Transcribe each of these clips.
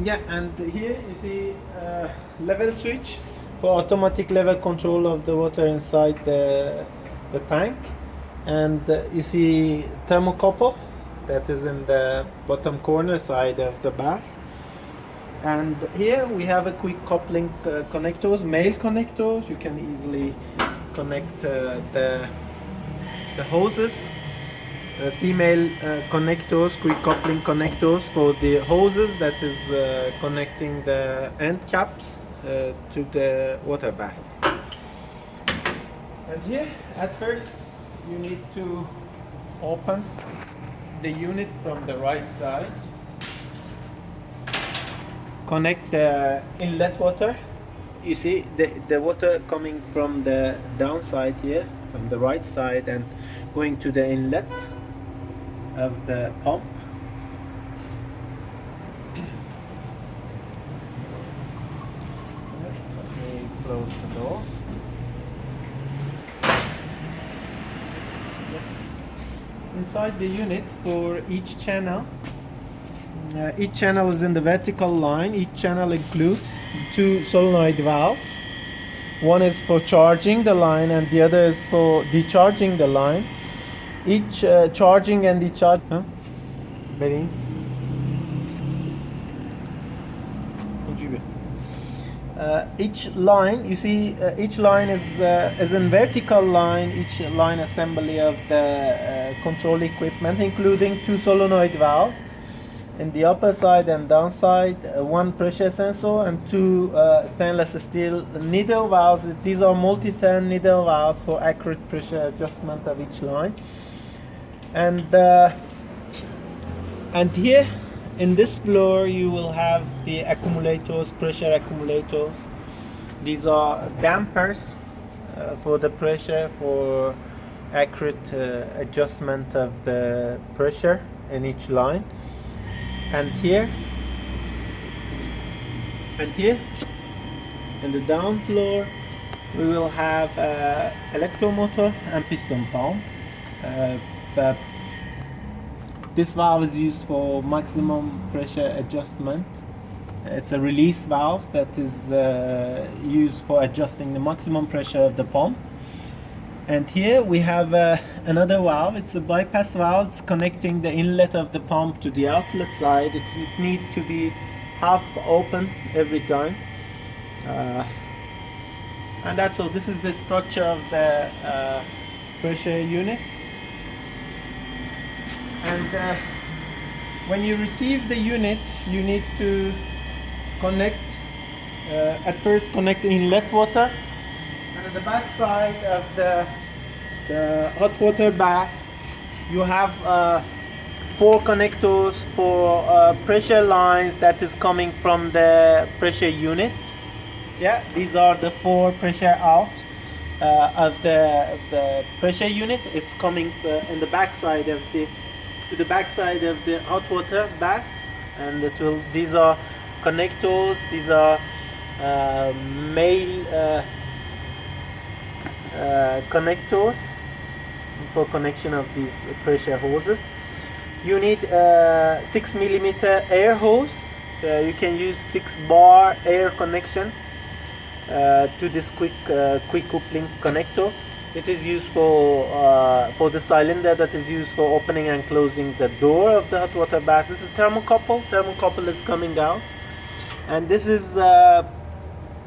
Yeah, and here you see level switch for automatic level control of the water inside the tank, and you see thermocouple that is in the bottom corner side of the bath. And here we have a quick coupling connectors, male connectors. You can easily connect the hoses, female connectors, quick coupling connectors for the hoses that is connecting the end caps to the water bath. And here at first you need to open the unit from the right side, connect the inlet water. You see the water coming from the downside here, from the right side, and going to the inlet of the pump. Let me close the door. Inside the unit, for each channel is in the vertical line. Each channel includes two solenoid valves. One is for charging the line and the other is for decharging the line. Each charging and decharge. Very. Each line, you see, each line is in vertical line. Each line assembly of the control equipment, including two solenoid valves in the upper side and downside, one pressure sensor, and two stainless steel needle valves. These are multi-turn needle valves for accurate pressure adjustment of each line. And here in this floor you will have the accumulators, pressure accumulators. These are dampers for the pressure, for accurate adjustment of the pressure in each line. And here in the down floor we will have electromotor and piston pump. But this valve is used for maximum pressure adjustment. It's a release valve that is used for adjusting the maximum pressure of the pump. And here we have another valve. It's a bypass valve. It's connecting the inlet of the pump to the outlet side. It needs to be half open every time. And that's all. This is the structure of the pressure unit. And when you receive the unit, you need to connect, at first connect the inlet water, and at the back side of the hot water bath you have 4 connectors for pressure lines that is coming from the pressure unit. Yeah, these are the 4 pressure out of the pressure unit. It's coming in the back side of the backside of the hot water bath, and these are connectors. These are male connectors for connection of these pressure hoses. You need 6 millimeter air hose. You can use 6 bar air connection to this quick coupling connector. It is used for the cylinder that is used for opening and closing the door of the hot water bath. This is thermocouple. Thermocouple is coming out, and this is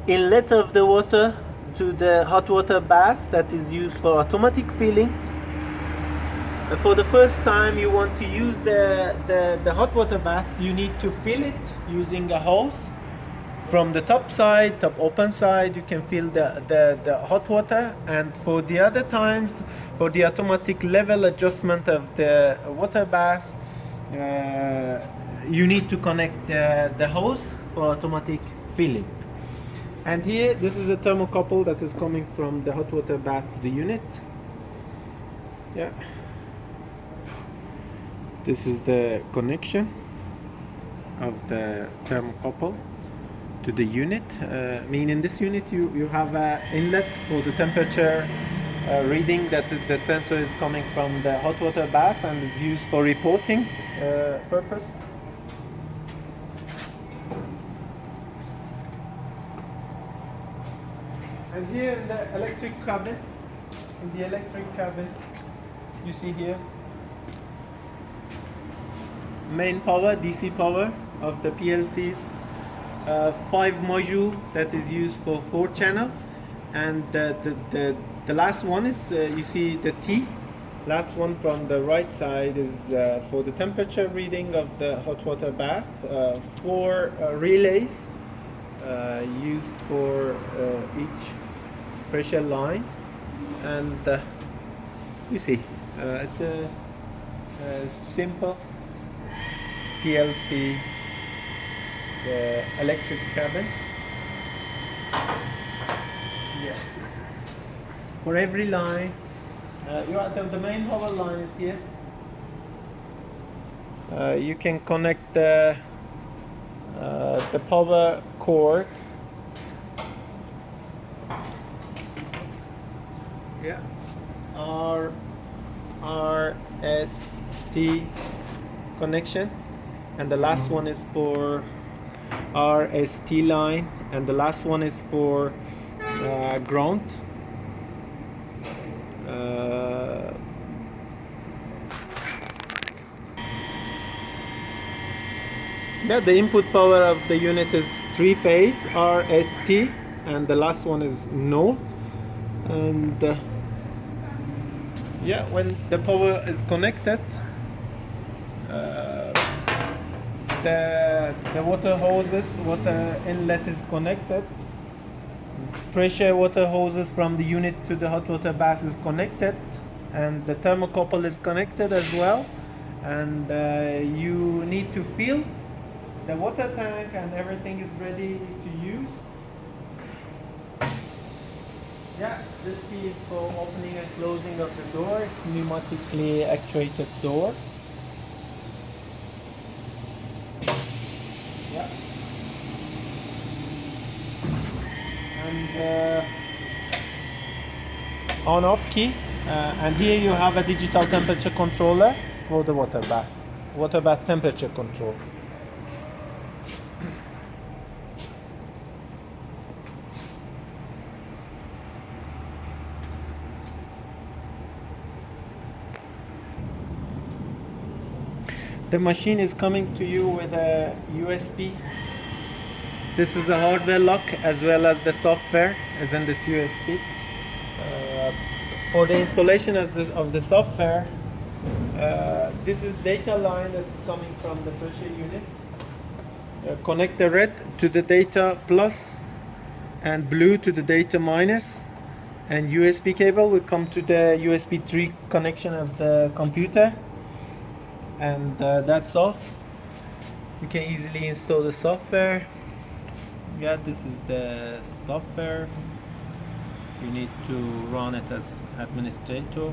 inlet of the water to the hot water bath that is used for automatic filling. For the first time you want to use the hot water bath, you need to fill it using a hose. From the top open side, you can fill the hot water, and for the other times, for the automatic level adjustment of the water bath, you need to connect the hose for automatic filling. And here, this is a thermocouple that is coming from the hot water bath to the unit. Yeah. This is the connection of the thermocouple to the unit. In this unit you have an inlet for the temperature reading that the sensor is coming from the hot water bath and is used for reporting purpose. And here in the electric cabin, you see here main power, DC power of the PLCs, 5 module that is used for 4 channel, and the last one is you see the T. Last one from the right side is for the temperature reading of the hot water bath. 4 relays used for each pressure line, and you see it's a simple PLC, the electric cabin. Yeah. For every line, the main power line is here. You can connect the power cord. Yeah. RST connection, and the last one is for RST line, and the last one is for ground. Yeah, the input power of the unit is 3-phase RST, and the last one is no. And yeah, when the power is connected, the water hoses, water inlet is connected. Pressure water hoses from the unit to the hot water bath is connected, and the thermocouple is connected as well. And you need to fill the water tank, and everything is ready to use. Yeah, this key is for opening and closing of the door. It's pneumatically actuated door. Yeah. And on-off key. And here you have a digital temperature controller for the water bath temperature control. The machine is coming to you with a USB. This is a hardware lock, as well as the software is in this USB. For the installation of the software, this is data line that is coming from the pressure unit. Connect the red to the data plus and blue to the data minus, and USB cable will come to the USB 3 connection of the computer. And that's all. You can easily install the software. Yeah, this is the software. You need to run it as administrator.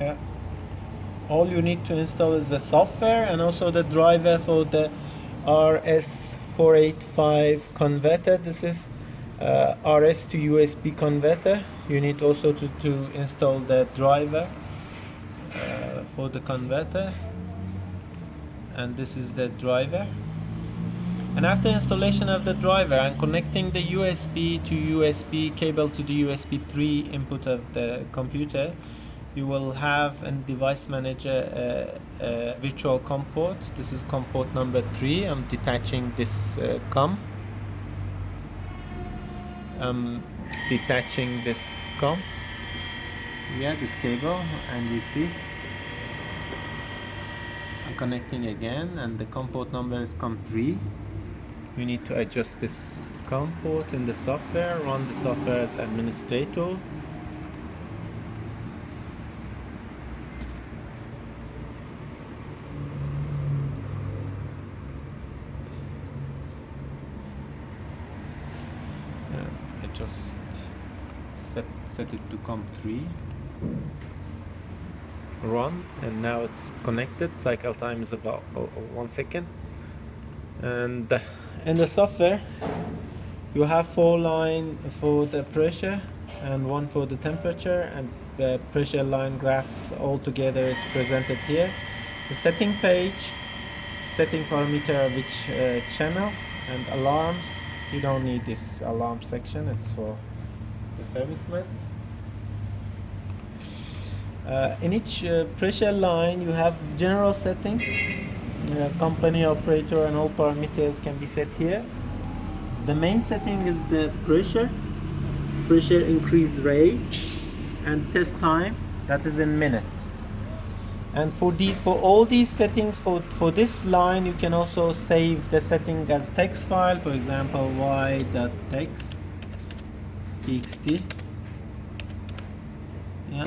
Yeah. All you need to install is the software and also the driver for the RS485 converter. This is RS to USB converter. You need also to install the driver for the converter, and this is the driver. And after installation of the driver and connecting the USB to USB cable to the USB 3 input of the computer, you will have in device manager a virtual COM port. This is COM port number 3. I'm detaching this COM. I'm detaching this COM. Yeah, this cable, and you see I'm connecting again, and the COM port number is COM 3. You need to adjust this COM port in the software, run the software as administrator. I just set it to COM 3. run, and now it's connected. Cycle time is about 1 second. And in the software you have 4 lines for the pressure and 1 for the temperature, and the pressure line graphs all together is presented here. The setting page, setting parameter of each channel, and alarms. You don't need this alarm section, it's for the serviceman. In each pressure line you have general setting, company, operator, and all parameters can be set here. The main setting is the pressure increase rate, and test time, that is in minute. And for all these settings, for this line, you can also save the setting as text file, for example y.txt, yeah,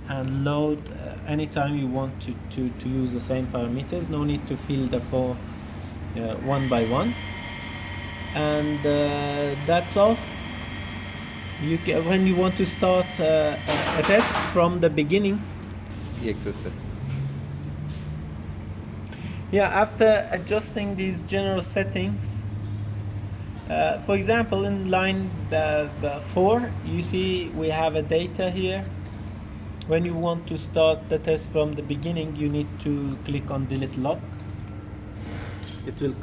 and load anytime you want to use the same parameters. No need to fill the 4 one by one. And that's all. When you want to start a test from the beginning, after adjusting these general settings, for example, in line 4, you see we have a data here. When you want to start the test from the beginning, you need to click on delete lock. It will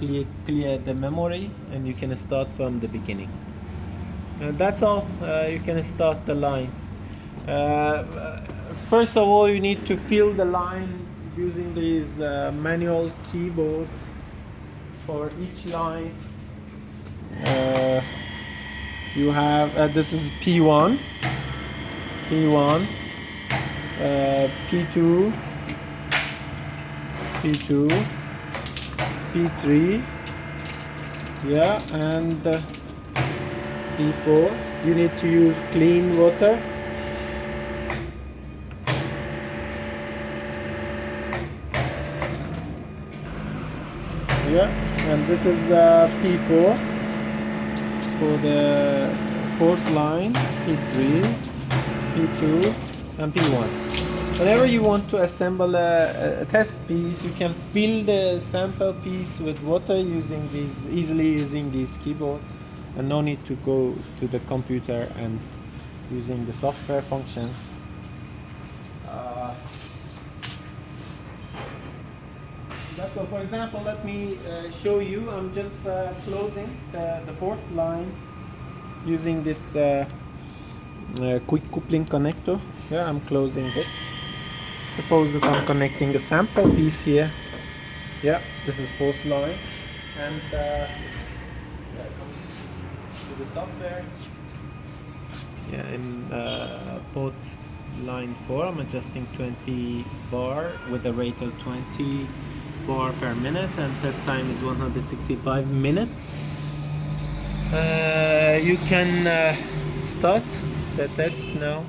clear the memory, and you can start from the beginning. That's all. You can start the line. First of all, you need to fill the line using this manual keyboard for each line. You have this is P1, P2, P3, and P4. You need to use clean water. And this is P4 for the 4th line, P3, P2, and P1. Whenever you want to assemble a test piece, you can fill the sample piece with water easily using this keyboard, and no need to go to the computer and using the software functions. That's all. For example, let me show you. I'm just closing the 4th line using this quick coupling connector. I'm closing it. Suppose that I'm connecting a sample piece here. This is 4th line, and to the software. In port line 4, I'm adjusting 20 bar with a rate of 20 bar per minute, and test time is 165 minutes. You can start the test now.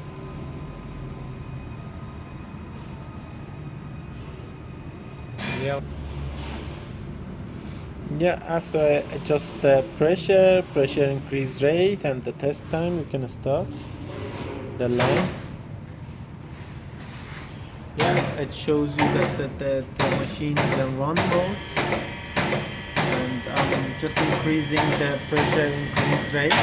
After I adjust the pressure increase rate, and the test time, you can start the line. It shows you that the machine is in run mode, and I'm just increasing the pressure increase rate.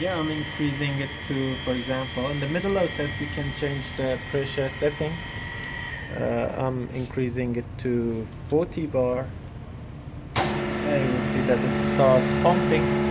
I'm increasing it to, for example, in the middle of test you can change the pressure setting. I'm increasing it to 40 bar. You will see that it starts pumping.